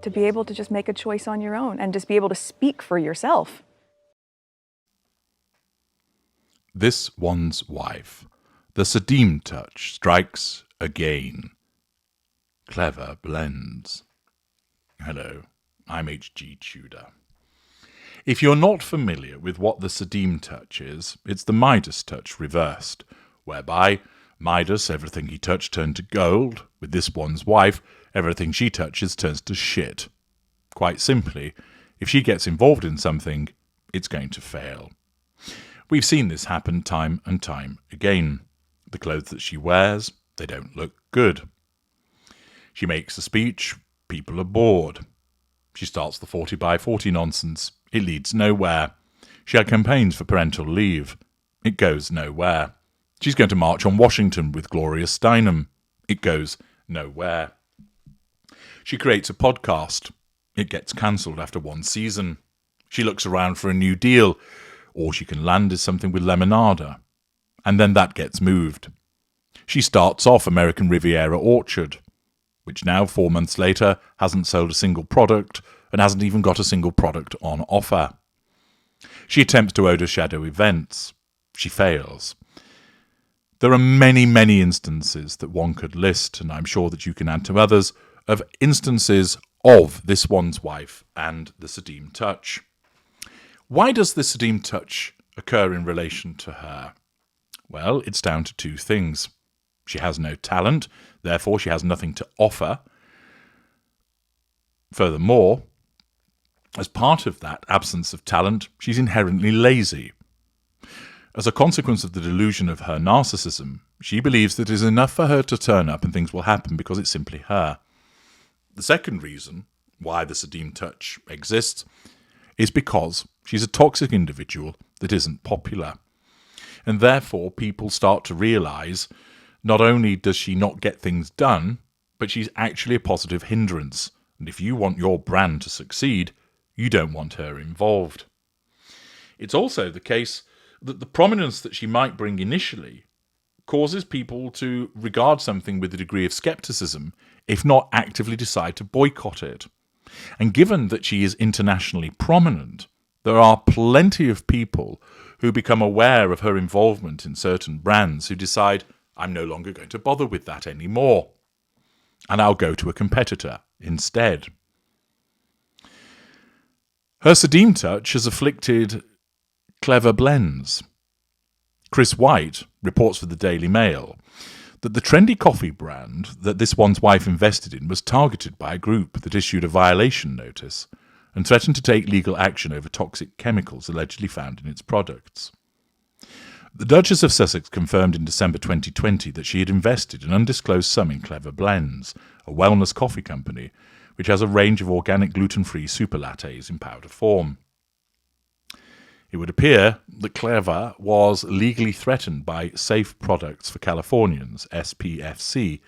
to be able to just make a choice on your own and just be able to speak for yourself. This one's wife. The Sadim touch strikes again. Clever blends. Hello, I'm H.G. Tudor. If you're not familiar with what the Sadim touch is, it's the Midas touch reversed, whereby Midas, everything he touched turned to gold. With this one's wife, everything she touches turns to shit. Quite simply, if she gets involved in something, it's going to fail. We've seen this happen time and time again. The clothes that she wears, they don't look good. She makes a speech, people are bored. She starts the 40 by 40 nonsense. It leads nowhere. She had campaigns for parental leave. It goes nowhere. She's going to march on Washington with Gloria Steinem. It goes nowhere. She creates a podcast. It gets cancelled after one season. She looks around for a new deal. All she can land is something with Lemonada. And then that gets moved. She starts off American Riviera Orchard, which now, 4 months later, hasn't sold a single product and hasn't even got a single product on offer. She attempts to overshadow events. She fails. There are many, many instances that one could list, and I'm sure that you can add to others, of instances of this one's wife and the Sadim touch. Why does the Sadim touch occur in relation to her? Well, it's down to two things. She has no talent, therefore she has nothing to offer. Furthermore, as part of that absence of talent, she's inherently lazy. As a consequence of the delusion of her narcissism, she believes that it is enough for her to turn up and things will happen because it's simply her. The second reason why the Sadim touch exists is because she's a toxic individual that isn't popular. And therefore, people start to realise not only does she not get things done, but she's actually a positive hindrance. And if you want your brand to succeed, you don't want her involved. It's also the case that the prominence that she might bring initially causes people to regard something with a degree of scepticism, if not actively decide to boycott it. And given that she is internationally prominent, there are plenty of people who become aware of her involvement in certain brands who decide, I'm no longer going to bother with that anymore, and I'll go to a competitor instead. Her Sadim touch has afflicted Clever blends. Chris White reports for the Daily Mail that the trendy coffee brand that this one's wife invested in was targeted by a group that issued a violation notice and threatened to take legal action over toxic chemicals allegedly found in its products. The Duchess of Sussex confirmed in December 2020 that she had invested an undisclosed sum in Clever Blends, a wellness coffee company which has a range of organic gluten-free super lattes in powder form. It would appear that Clevr was legally threatened by Safe Products for Californians, SPFC,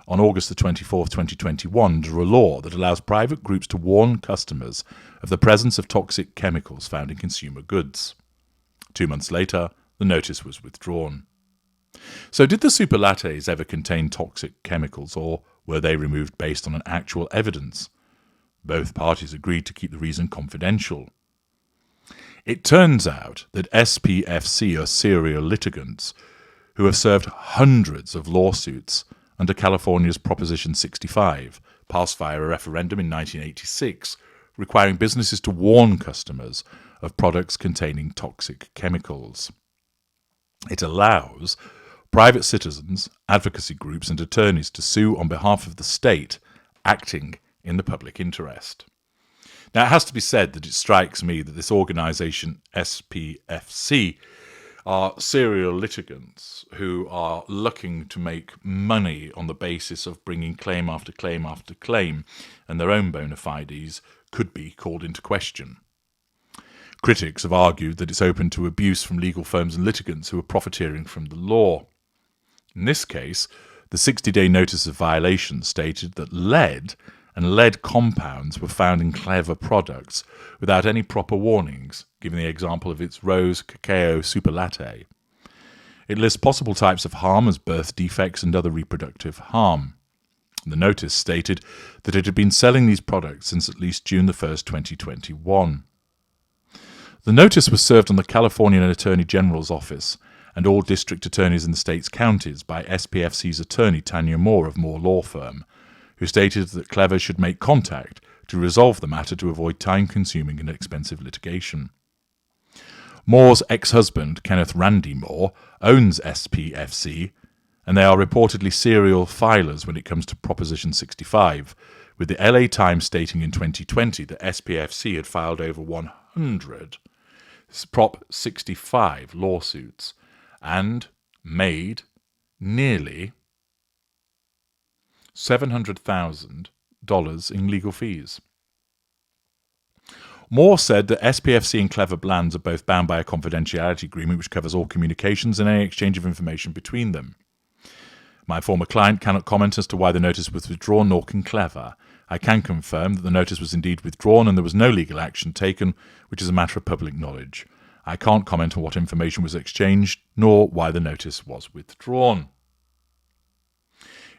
on August the 24th, 2021, under a law that allows private groups to warn customers of the presence of toxic chemicals found in consumer goods. 2 months later, the notice was withdrawn. So did the super lattes ever contain toxic chemicals, or were they removed based on an actual evidence? Both parties agreed to keep the reason confidential. It turns out that SPFC are serial litigants who have served hundreds of lawsuits under California's Proposition 65, passed via a referendum in 1986, requiring businesses to warn customers of products containing toxic chemicals. It allows private citizens, advocacy groups and attorneys to sue on behalf of the state, acting in the public interest. Now, it has to be said that it strikes me that this organisation, SPFC, are serial litigants who are looking to make money on the basis of bringing claim after claim after claim, and their own bona fides could be called into question. Critics have argued that it's open to abuse from legal firms and litigants who are profiteering from the law. In this case, the 60-day notice of violation stated that lead and lead compounds were found in Clevr products without any proper warnings, giving the example of its rose cacao super latte. It lists possible types of harm as birth defects and other reproductive harm. The notice stated that it had been selling these products since at least June the 1st, 2021. The notice was served on the Californian Attorney General's office and all district attorneys in the state's counties by SPFC's attorney Tanya Moore of Moore Law Firm, who stated that Clevr should make contact to resolve the matter to avoid time-consuming and expensive litigation. Moore's ex-husband, Kenneth Randy Moore, owns SPFC, and they are reportedly serial filers when it comes to Proposition 65, with the LA Times stating in 2020 that SPFC had filed over 100 Prop 65 lawsuits and made nearly $700,000 in legal fees. Moore said that SPFC and Clevr Brands are both bound by a confidentiality agreement which covers all communications and any exchange of information between them. My former client cannot comment as to why the notice was withdrawn, nor can Clevr. I can confirm that the notice was indeed withdrawn and there was no legal action taken, which is a matter of public knowledge. I can't comment on what information was exchanged, nor why the notice was withdrawn.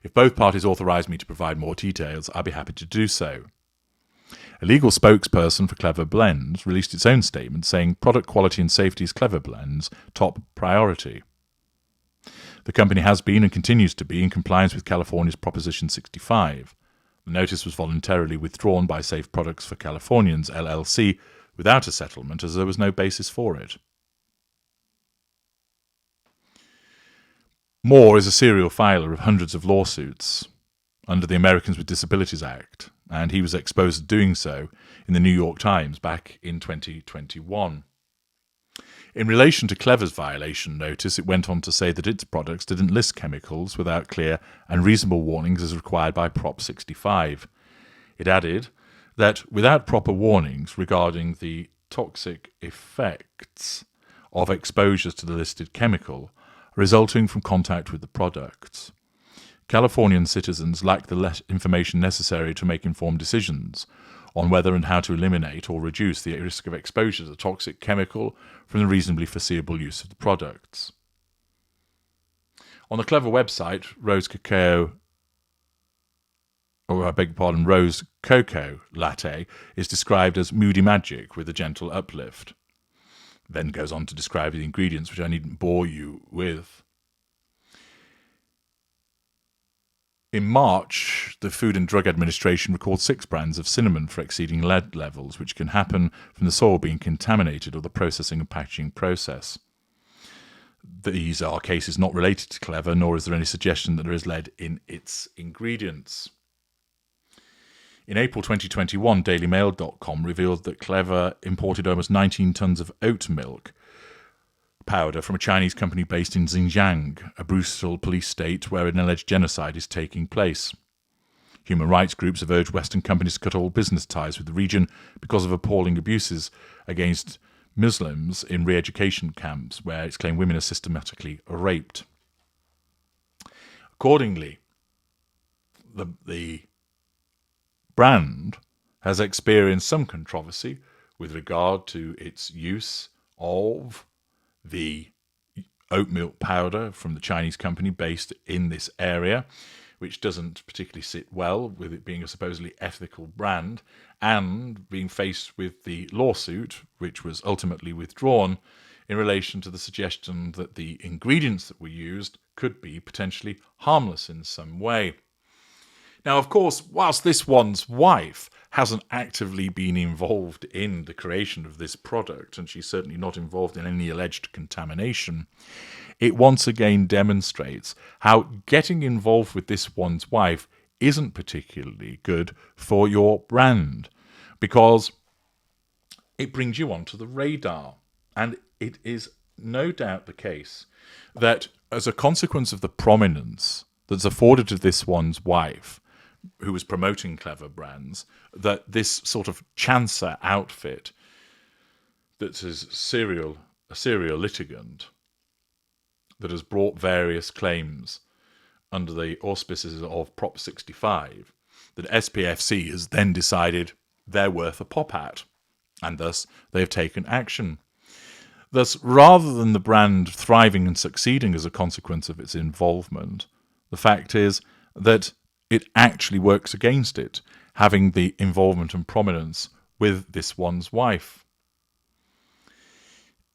If both parties authorise me to provide more details, I'll be happy to do so. A legal spokesperson for Clevr Blends released its own statement saying product quality and safety is Clevr Blends' top priority. The company has been and continues to be in compliance with California's Proposition 65. The notice was voluntarily withdrawn by Safe Products for Californians, LLC, without a settlement as there was no basis for it. Moore is a serial filer of hundreds of lawsuits under the Americans with Disabilities Act, and he was exposed to doing so in the New York Times back in 2021. In relation to Clevr's violation notice, it went on to say that its products didn't list chemicals without clear and reasonable warnings as required by Prop 65. It added that without proper warnings regarding the toxic effects of exposures to the listed chemical resulting from contact with the products, Californian citizens lack the information necessary to make informed decisions on whether and how to eliminate or reduce the risk of exposure to the toxic chemical from the reasonably foreseeable use of the products. On the Clevr website, Rose Cocoa Latte is described as moody magic with a gentle uplift. Then goes on to describe the ingredients, which I needn't bore you with. In March, the Food and Drug Administration recalled 6 brands of cinnamon for exceeding lead levels, which can happen from the soil being contaminated or the processing and packaging process. These are cases not related to Clevr, nor is there any suggestion that there is lead in its ingredients. In April 2021, DailyMail.com revealed that Clevr imported almost 19 tons of oat milk powder from a Chinese company based in Xinjiang, a brutal police state where an alleged genocide is taking place. Human rights groups have urged Western companies to cut all business ties with the region because of appalling abuses against Muslims in re-education camps, where it's claimed women are systematically raped. Accordingly, the brand has experienced some controversy with regard to its use of the oat milk powder from the Chinese company based in this area, which doesn't particularly sit well with it being a supposedly ethical brand, and being faced with the lawsuit, which was ultimately withdrawn, in relation to the suggestion that the ingredients that were used could be potentially harmless in some way. Now, of course, whilst this one's wife hasn't actively been involved in the creation of this product, and she's certainly not involved in any alleged contamination, it once again demonstrates how getting involved with this one's wife isn't particularly good for your brand, because it brings you onto the radar. And it is no doubt the case that as a consequence of the prominence that's afforded to this one's wife, who was promoting Clevr Brands, that this sort of chancer outfit that is a serial litigant that has brought various claims under the auspices of Prop 65, that SPFC has then decided they're worth a pop at, and thus they have taken action. Thus, rather than the brand thriving and succeeding as a consequence of its involvement, the fact is that it actually works against it, having the involvement and prominence with this one's wife.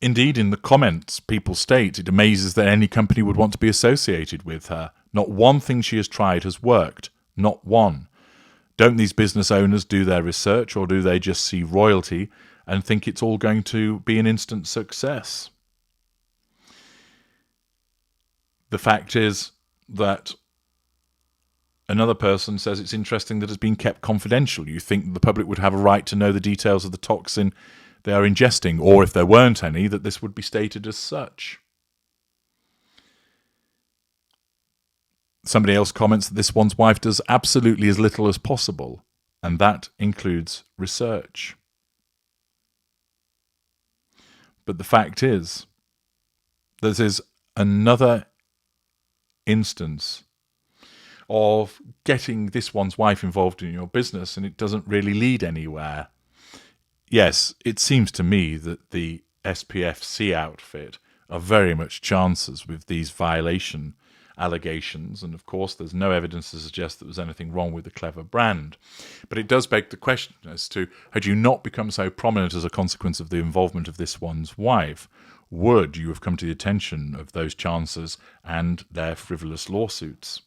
Indeed, in the comments, people state it amazes that any company would want to be associated with her. Not one thing she has tried has worked. Not one. Don't these business owners do their research, or do they just see royalty and think it's all going to be an instant success? The fact is that another person says it's interesting that it's been kept confidential. You think the public would have a right to know the details of the toxin they are ingesting, or if there weren't any, that this would be stated as such. Somebody else comments that this one's wife does absolutely as little as possible, and that includes research. But the fact is, this is another instance of getting this one's wife involved in your business, and it doesn't really lead anywhere. Yes, it seems to me that the SPFC outfit are very much chances with these violation allegations, and of course there's no evidence to suggest that there's anything wrong with the Clevr brand. But it does beg the question as to, had you not become so prominent as a consequence of the involvement of this one's wife, would you have come to the attention of those chances and their frivolous lawsuits?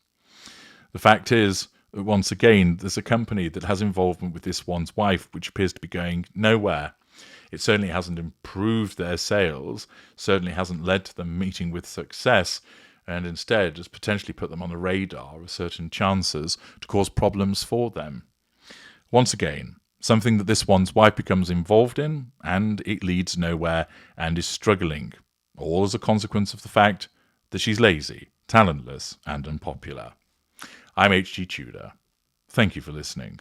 The fact is, once again, there's a company that has involvement with this one's wife, which appears to be going nowhere. It certainly hasn't improved their sales, certainly hasn't led to them meeting with success, and instead has potentially put them on the radar of certain chances to cause problems for them. Once again, something that this one's wife becomes involved in, and it leads nowhere and is struggling, all as a consequence of the fact that she's lazy, talentless, and unpopular. I'm HG Tudor. Thank you for listening.